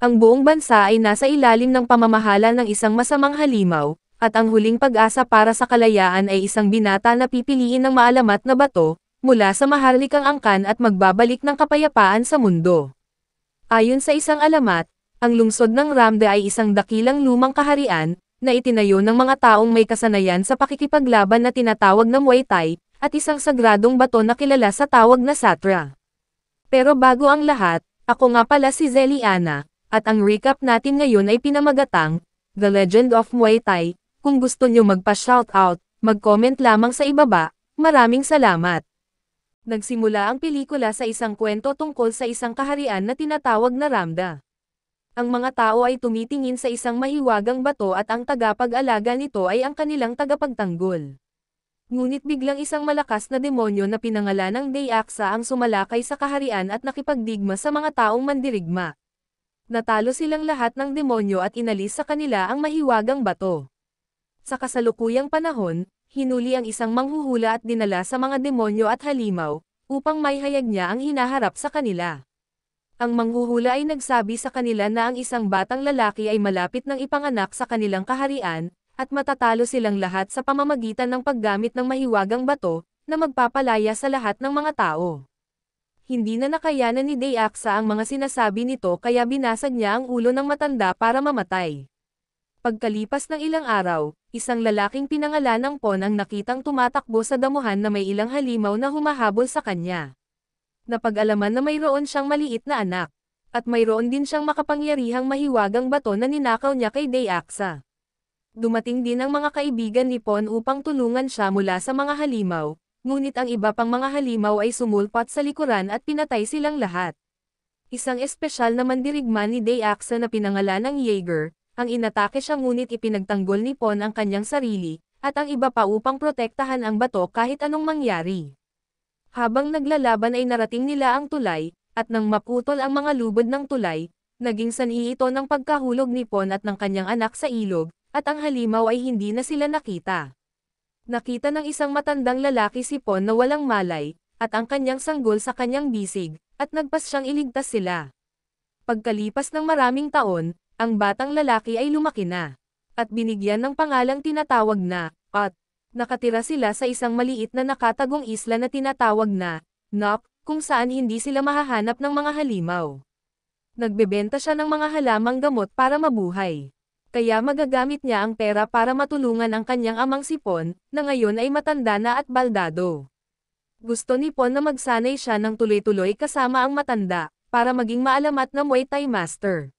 Ang buong bansa ay nasa ilalim ng pamamahala ng isang masamang halimaw, at ang huling pag-asa para sa kalayaan ay isang binata na pipiliin ng maalamat na bato, mula sa maharlikang angkan at magbabalik ng kapayapaan sa mundo. Ayon sa isang alamat, ang lungsod ng Ramda ay isang dakilang lumang kaharian, na itinayo ng mga taong may kasanayan sa pakikipaglaban na tinatawag na Muay Thai, at isang sagradong bato na kilala sa tawag na Satra. Pero bago ang lahat, ako nga pala si Zeliana, at ang recap natin ngayon ay pinamagatang, The Legend of Muay Thai. Kung gusto nyo magpa-shoutout, mag-comment lamang sa ibaba. Maraming salamat. Nagsimula ang pelikula sa isang kwento tungkol sa isang kaharian na tinatawag na Ramda. Ang mga tao ay tumitingin sa isang mahiwagang bato at ang tagapag-alaga nito ay ang kanilang tagapagtanggol. Ngunit biglang isang malakas na demonyo na pinangalanang Dayaksa ang sumalakay sa kaharian at nakipagdigma sa mga taong mandirigma. Natalo silang lahat ng demonyo at inalis sa kanila ang mahiwagang bato. Sa kasalukuyang panahon, hinuli ang isang manghuhula at dinala sa mga demonyo at halimaw, upang maihayag niya ang hinaharap sa kanila. Ang manghuhula ay nagsabi sa kanila na ang isang batang lalaki ay malapit ng ipanganak sa kanilang kaharian, at matatalo silang lahat sa pamamagitan ng paggamit ng mahiwagang bato, na magpapalaya sa lahat ng mga tao. Hindi na nakayanan ni Dayaksa ang mga sinasabi nito kaya binasag niya ang ulo ng matanda para mamatay. Pagkalipas ng ilang araw, isang lalaking pinangalanang Pon ang nakitang tumatakbo sa damuhan na may ilang halimaw na humahabol sa kanya. Napag-alaman na mayroon siyang maliit na anak, at mayroon din siyang makapangyarihang mahiwagang bato na ninakaw niya kay Dayaksa. Dumating din ang mga kaibigan ni Pon upang tulungan siya mula sa mga halimaw, ngunit ang iba pang mga halimaw ay sumulpat sa likuran at pinatay silang lahat. Isang espesyal na mandirigma ni Dayaksa na pinangalanang Jaeger, ang inatake siya ngunit ipinagtanggol ni Pon ang kanyang sarili, at ang iba pa upang protektahan ang bato kahit anong mangyari. Habang naglalaban ay narating nila ang tulay, at nang maputol ang mga lubid ng tulay, naging sanhi ito ng pagkahulog ni Pon at ng kanyang anak sa ilog, at ang halimaw ay hindi na sila nakita. Nakita ng isang matandang lalaki si Pon na walang malay, at ang kanyang sanggol sa kanyang bisig, at nagpas siyang iligtas sila. Pagkalipas ng maraming taon, ang batang lalaki ay lumaki na, at binigyan ng pangalang tinatawag na, at nakatira sila sa isang maliit na nakatagong isla na tinatawag na, Nok, kung saan hindi sila mahahanap ng mga halimaw. Nagbebenta siya ng mga halamang gamot para mabuhay. Kaya magagamit niya ang pera para matulungan ang kanyang amang si Pon, na ngayon ay matanda na at baldado. Gusto ni Pon na magsanay siya ng tuloy-tuloy kasama ang matanda, para maging maalamat na Muay Thai master.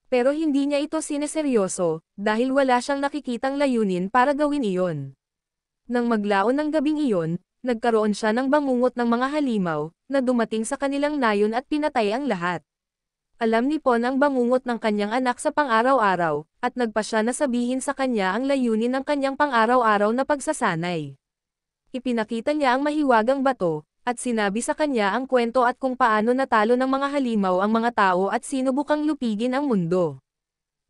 Pero hindi niya ito sineseryoso, dahil wala siyang nakikitang layunin para gawin iyon. Nang maglaon ng gabing iyon, nagkaroon siya ng bangungot ng mga halimaw, na dumating sa kanilang nayon at pinatay ang lahat. Alam ni Pon ang bangungot ng kanyang anak sa pang-araw-araw, at nagpa siya na sabihin sa kanya ang layunin ng kanyang pang-araw-araw na pagsasanay. Ipinakita niya ang mahiwagang bato, at sinabi sa kanya ang kwento at kung paano natalo ng mga halimaw ang mga tao at sinubukang lupigin ang mundo.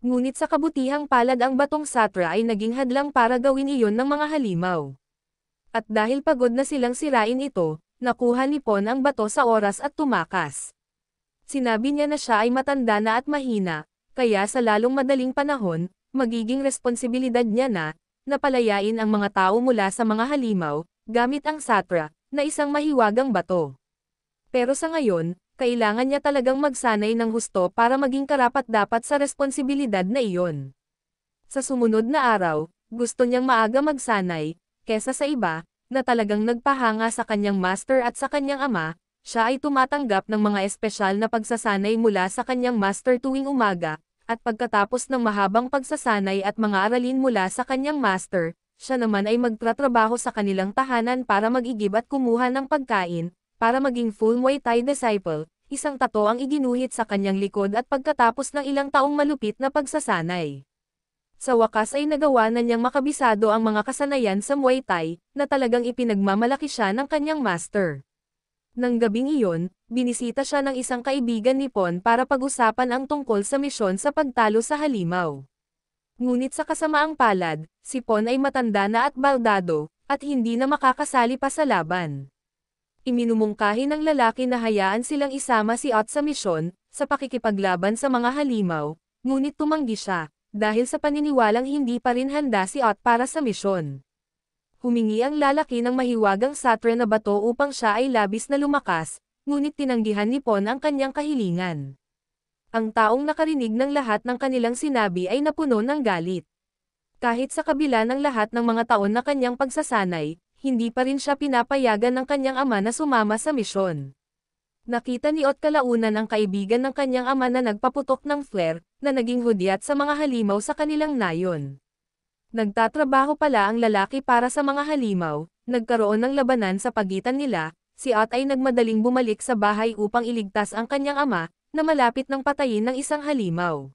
Ngunit sa kabutihang palad ang batong Satra ay naging hadlang para gawin iyon ng mga halimaw. At dahil pagod na silang sirain ito, nakuha ni Pon ang bato sa oras at tumakas. Sinabi niya na siya ay matanda na at mahina, kaya sa lalong madaling panahon, magiging responsibilidad niya na palayain ang mga tao mula sa mga halimaw, gamit ang Satra, na isang mahiwagang bato. Pero sa ngayon, kailangan niya talagang magsanay ng husto para maging karapat-dapat sa responsibilidad na iyon. Sa sumunod na araw, gusto niyang maaga magsanay, kesa sa iba, na talagang nagpahanga sa kanyang master at sa kanyang ama. Siya ay tumatanggap ng mga espesyal na pagsasanay mula sa kanyang master tuwing umaga, at pagkatapos ng mahabang pagsasanay at mga aralin mula sa kanyang master, siya naman ay magtratrabaho sa kanilang tahanan para mag-igib at kumuha ng pagkain, para maging full Muay Thai disciple. Isang tato ang iginuhit sa kanyang likod at pagkatapos ng ilang taong malupit na pagsasanay. Sa wakas ay nagawa na niyang makabisado ang mga kasanayan sa Muay Thai, na talagang ipinagmamalaki siya ng kanyang master. Nang gabing iyon, binisita siya ng isang kaibigan ni Pon para pag-usapan ang tungkol sa misyon sa pagtalo sa halimaw. Ngunit sa kasamaang palad, si Pon ay matanda na at baldado, at hindi na makakasali pa sa laban. Iminumungkahi ng lalaki na hayaan silang isama si Ot sa misyon, sa pakikipaglaban sa mga halimaw, ngunit tumanggi siya, dahil sa paniniwalang hindi pa rin handa si Ott para sa misyon. Humingi ang lalaki ng mahiwagang satre na bato upang siya ay labis na lumakas, ngunit tinanggihan ni Pon ang kanyang kahilingan. Ang taong nakarinig ng lahat ng kanilang sinabi ay napuno ng galit. Kahit sa kabila ng lahat ng mga taon na kanyang pagsasanay, hindi pa rin siya pinapayagan ng kanyang ama na sumama sa misyon. Nakita ni Ott kalaunan ang kaibigan ng kanyang ama na nagpaputok ng flare, na naging hudyat sa mga halimaw sa kanilang nayon. Nagtatrabaho pala ang lalaki para sa mga halimaw, nagkaroon ng labanan sa pagitan nila, si Ott ay nagmadaling bumalik sa bahay upang iligtas ang kanyang ama, na malapit ng patayin ng isang halimaw.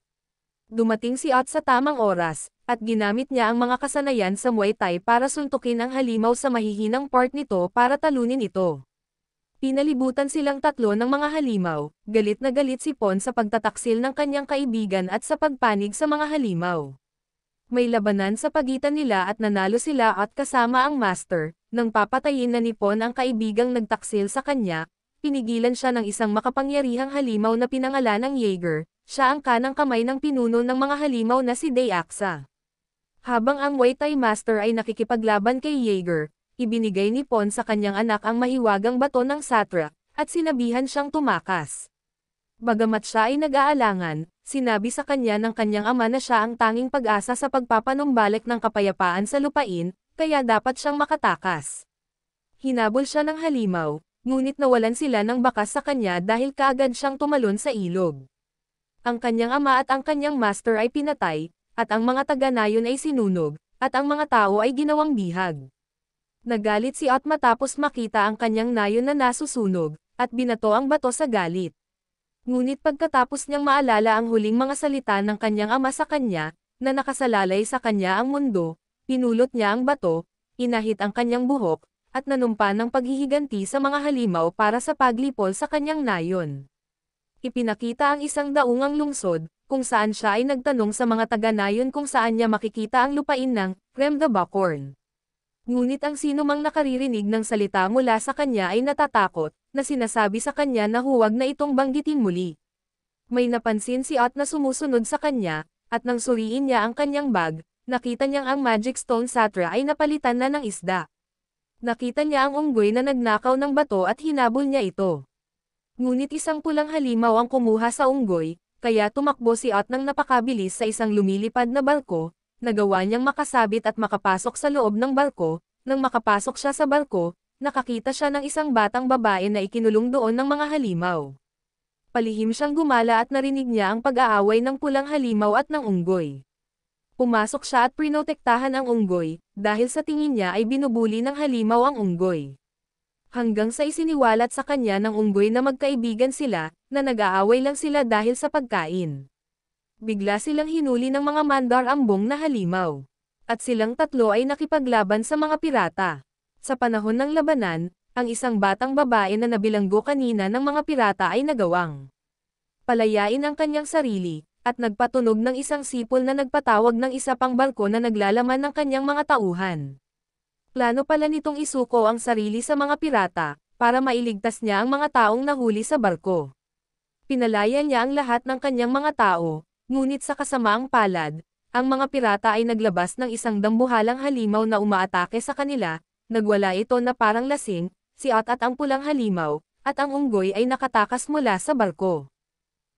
Dumating si Ott sa tamang oras, at ginamit niya ang mga kasanayan sa Muay Thai para suntukin ang halimaw sa mahihinang part nito para talunin ito. Pinalibutan silang tatlo ng mga halimaw, galit na galit si Pon sa pagtataksil ng kanyang kaibigan at sa pagpanig sa mga halimaw. May labanan sa pagitan nila at nanalo sila at kasama ang master, nang papatayin na ni Pon ang kaibigang nagtaksil sa kanya, pinigilan siya ng isang makapangyarihang halimaw na pinangalan ng Jaeger, siya ang kanang kamay ng pinuno ng mga halimaw na si Daeaksa. Habang ang Muay Thai master ay nakikipaglaban kay Jaeger, ibinigay ni Pon sa kanyang anak ang mahiwagang bato ng satra, at sinabihan siyang tumakas. Bagamat siya ay nag-aalangan, sinabi sa kanya ng kanyang ama na siya ang tanging pag-asa sa pagpapanumbalik ng kapayapaan sa lupain, kaya dapat siyang makatakas. Hinabol siya ng halimaw, ngunit nawalan sila ng bakas sa kanya dahil kaagad siyang tumalon sa ilog. Ang kanyang ama at ang kanyang master ay pinatay, at ang mga taga-nayon ay sinunog, at ang mga tao ay ginawang bihag. Nagalit si Ott matapos makita ang kanyang nayon na nasusunog, at binato ang bato sa galit. Ngunit pagkatapos niyang maalala ang huling mga salita ng kanyang ama sa kanya, na nakasalalay sa kanya ang mundo, pinulot niya ang bato, inahit ang kanyang buhok, at nanumpa ng paghihiganti sa mga halimaw para sa paglipol sa kanyang nayon. Ipinakita ang isang daungang lungsod, kung saan siya ay nagtanong sa mga taga-nayon kung saan niya makikita ang lupain ng Krem de Buckhorn. Ngunit ang sinumang nakaririnig ng salita mula sa kanya ay natatakot, na sinasabi sa kanya na huwag na itong banggitin muli. May napansin si Ott na sumusunod sa kanya, at nang suriin niya ang kanyang bag, nakita niyang ang Magic Stone Satra ay napalitan na ng isda. Nakita niya ang unggoy na nagnakaw ng bato at hinabol niya ito. Ngunit isang pulang halimaw ang kumuha sa unggoy, kaya tumakbo si Ott nang napakabilis sa isang lumilipad na barko, nagawa niyang makasabit at makapasok sa loob ng barko. Nang makapasok siya sa barko, nakakita siya ng isang batang babae na ikinulong doon ng mga halimaw. Palihim siyang gumala at narinig niya ang pag-aaway ng pulang halimaw at ng unggoy. Pumasok siya at prinotektahan ang unggoy, dahil sa tingin niya ay binubuli ng halimaw ang unggoy. Hanggang sa isiniwalat sa kanya ng unggoy na magkaibigan sila, na nag-aaway lang sila dahil sa pagkain. Bigla silang hinuli ng mga mandar-ambong na halimaw. At silang tatlo ay nakipaglaban sa mga pirata. Sa panahon ng labanan, ang isang batang babae na nabilanggo kanina ng mga pirata ay nagawang palayain ang kanyang sarili, at nagpatunog ng isang sipol na nagpatawag ng isa pang barko na naglalaman ng kanyang mga tauhan. Plano pala nitong isuko ang sarili sa mga pirata, para mailigtas niya ang mga taong nahuli sa barko. Pinalaya niya ang lahat ng kanyang mga tao, ngunit sa kasamaang palad, ang mga pirata ay naglabas ng isang dambuhalang halimaw na umaatake sa kanila, nagwala ito na parang lasing, si Ott at ang pulang halimaw, at ang unggoy ay nakatakas mula sa barko.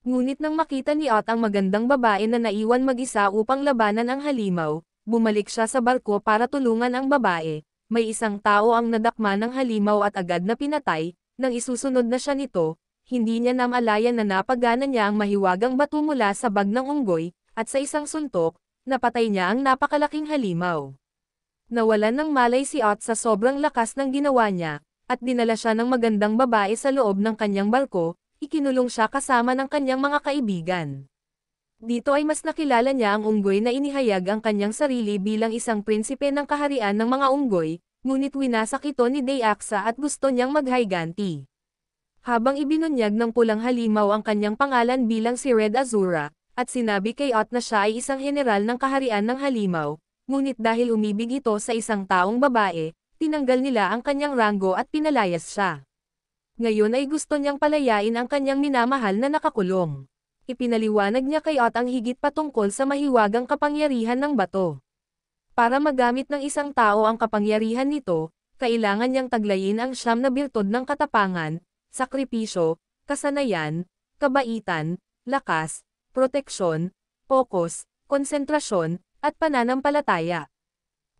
Ngunit nang makita ni Ott ang magandang babae na naiwan mag-isa upang labanan ang halimaw, bumalik siya sa barko para tulungan ang babae. May isang tao ang nadakma ng halimaw at agad na pinatay, nang isusunod na siya nito, hindi niya namalayan na napagana niya ang mahiwagang bato mula sa bag ng unggoy, at sa isang suntok, napatay niya ang napakalaking halimaw. Nawalan ng malay si Ott sa sobrang lakas ng ginawa niya, at dinala siya ng magandang babae sa loob ng kanyang barko, ikinulong siya kasama ng kanyang mga kaibigan. Dito ay mas nakilala niya ang unggoy na inihayag ang kanyang sarili bilang isang prinsipe ng kaharian ng mga unggoy, ngunit winasak ito ni Daeaksa at gusto niyang maghayganti. Habang ibinunyag ng pulang halimaw ang kanyang pangalan bilang si Red Azura, at sinabi kay Ott na siya ay isang general ng kaharian ng halimaw, ngunit dahil umibig ito sa isang taong babae, tinanggal nila ang kanyang ranggo at pinalayas siya. Ngayon ay gusto niyang palayain ang kanyang minamahal na nakakulong. Ipinaliwanag niya kay Ot ang higit patungkol sa mahiwagang kapangyarihan ng bato. Para magamit ng isang tao ang kapangyarihan nito, kailangan niyang taglayin ang 9 na birtud ng katapangan, sakripisyo, kasanayan, kabaitan, lakas, proteksyon, pokus, konsentrasyon, at pananampalataya.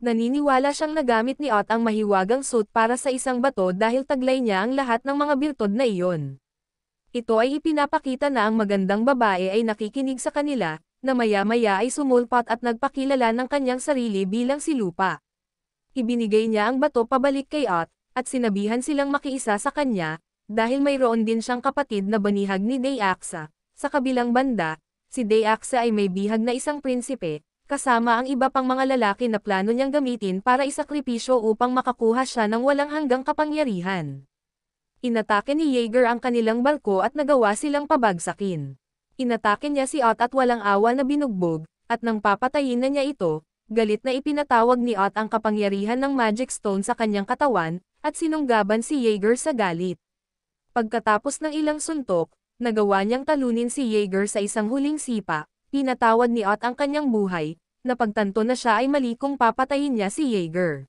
Naniniwala siyang nagamit ni Ot ang mahiwagang suit para sa isang bato dahil taglay niya ang lahat ng mga birtud na iyon. Ito ay ipinapakita na ang magandang babae ay nakikinig sa kanila, na maya-maya ay sumulpot at nagpakilala ng kanyang sarili bilang si Lupa. Ibinigay niya ang bato pabalik kay Ot, at sinabihan silang makiisa sa kanya, dahil mayroon din siyang kapatid na banihag ni Dayaksa. Sa kabilang banda, si Dayaksa ay may bihag na isang prinsipe, kasama ang iba pang mga lalaki na plano niyang gamitin para isakripisyo upang makakuha siya ng walang hanggang kapangyarihan. Inatake ni Jaeger ang kanilang barko at nagawa silang pabagsakin. Inatake niya si Ot at walang awa na binugbog, at nang papatayin na niya ito, galit na ipinatawag ni Ot ang kapangyarihan ng Magic Stone sa kanyang katawan, at sinunggaban si Jaeger sa galit. Pagkatapos ng ilang suntok, nagawa niyang talunin si Jaeger sa isang huling sipa, pinatawad ni Ot ang kanyang buhay, napagtanto na siya ay mali kung papatayin niya si Jaeger.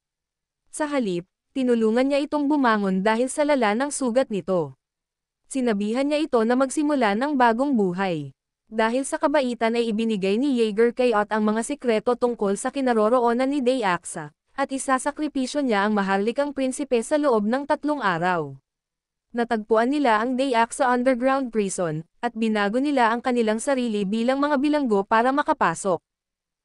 Sa halip, tinulungan niya itong bumangon dahil sa lala ng sugat nito. Sinabihan niya ito na magsimula ng bagong buhay. Dahil sa kabaitan ay ibinigay ni Jaeger kay Ot ang mga sikreto tungkol sa kinaroroonan ni Dayaksa, at isasakripisyo niya ang maharlikang prinsipe sa loob ng 3 araw. Natagpuan nila ang Dayaksa underground prison, at binago nila ang kanilang sarili bilang mga bilanggo para makapasok.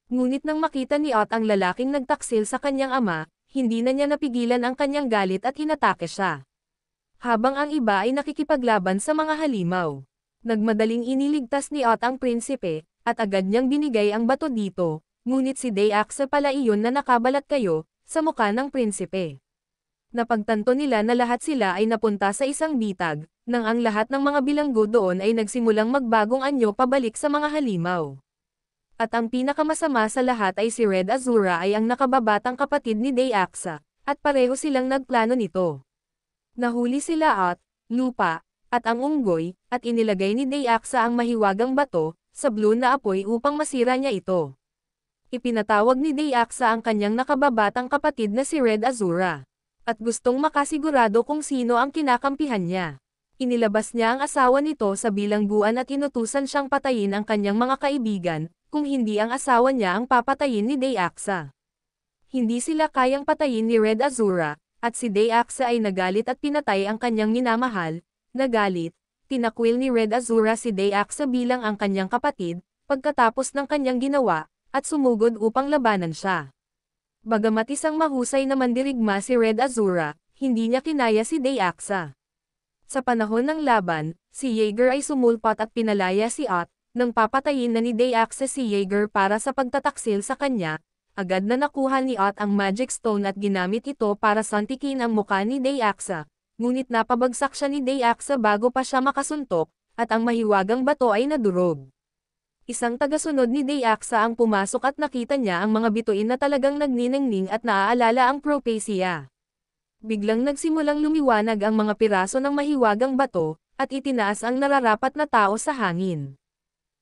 Ngunit nang makita ni Ot ang lalaking nagtaksil sa kanyang ama, hindi na niya napigilan ang kanyang galit at hinatake siya. Habang ang iba ay nakikipaglaban sa mga halimaw. Nagmadaling iniligtas ni Ot ang prinsipe, at agad niyang binigay ang bato dito, ngunit si Dayaksa pala iyon na nakabalat kayo, sa muka ng prinsipe. Napagtanto nila na lahat sila ay napunta sa isang bitag, nang ang lahat ng mga bilanggo doon ay nagsimulang magbagong anyo pabalik sa mga halimaw. At ang pinakamasama sa lahat ay si Red Azura ay ang nakababatang kapatid ni Dayaksa, at pareho silang nagplano nito. Nahuli sila Ot, Lupa, at ang unggoy, at inilagay ni Dayaksa ang mahiwagang bato, sa blue na apoy upang masira niya ito. Ipinatawag ni Dayaksa ang kanyang nakababatang kapatid na si Red Azura. At gustong makasigurado kung sino ang kinakampihan niya. Inilabas niya ang asawa nito sa bilangguan at inutusan siyang patayin ang kanyang mga kaibigan, kung hindi ang asawa niya ang papatayin ni Dayaksa. Hindi sila kayang patayin ni Red Azura, at si Dayaksa ay nagalit at pinatay ang kanyang minamahal. Nagalit, tinakwil ni Red Azura si Dayaksa bilang ang kanyang kapatid, pagkatapos ng kanyang ginawa, at sumugod upang labanan siya. Bagamat isang mahusay na mandirigma si Red Azura, hindi niya kinaya si Dayaksa. Sa panahon ng laban, si Jaeger ay sumulpot at pinalaya si Ot. Nang papatayin na ni Dayaksa si Jaeger para sa pagtataksil sa kanya, agad na nakuha ni Ot ang Magic Stone at ginamit ito para santikin ang muka ni Dayaksa. Ngunit napabagsak siya ni Dayaksa bago pa siya makasuntok, at ang mahiwagang bato ay nadurog. Isang tagasunod ni Dayaksa ang pumasok at nakita niya ang mga bituin na talagang nagniningning at naaalala ang Propacia. Biglang nagsimulang lumiwanag ang mga piraso ng mahiwagang bato, at itinaas ang nararapat na tao sa hangin.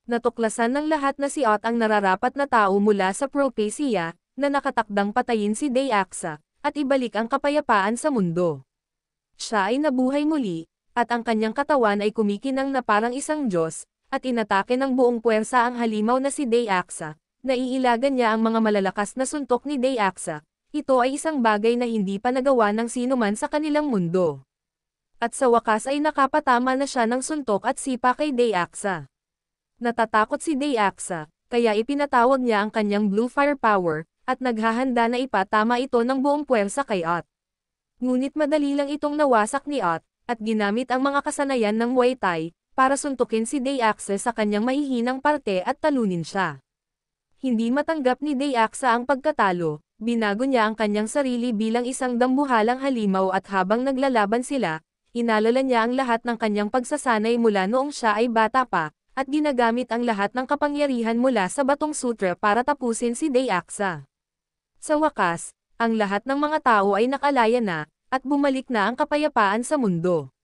Natuklasan ng lahat na si Ot ang nararapat na tao mula sa Propacia, na nakatakdang patayin si Dayaksa, at ibalik ang kapayapaan sa mundo. Siya ay nabuhay muli, at ang kanyang katawan ay kumikinang na parang isang Diyos, at inatake ng buong puwersa ang halimaw na si Dayaksa. Naiilagan niya ang mga malalakas na suntok ni Dayaksa. Ito ay isang bagay na hindi pa nagawa ng sinuman sa kanilang mundo. At sa wakas ay nakapatama na siya ng suntok at sipa kay Dayaksa. Natatakot si Dayaksa, kaya ipinatawag niya ang kanyang blue fire power, at naghahanda na ipatama ito ng buong puwersa kay Ot. Ngunit madali lang itong nawasak ni Ot, at ginamit ang mga kasanayan ng Muay Thai, para suntukin si Dayaksa sa kanyang mahihinang parte at talunin siya. Hindi matanggap ni Dayaksa ang pagkatalo, binago niya ang kanyang sarili bilang isang dambuhalang halimaw at habang naglalaban sila, inalala niya ang lahat ng kanyang pagsasanay mula noong siya ay bata pa, at ginagamit ang lahat ng kapangyarihan mula sa Batong Sutra para tapusin si Dayaksa. Sa wakas, ang lahat ng mga tao ay nakalaya na, at bumalik na ang kapayapaan sa mundo.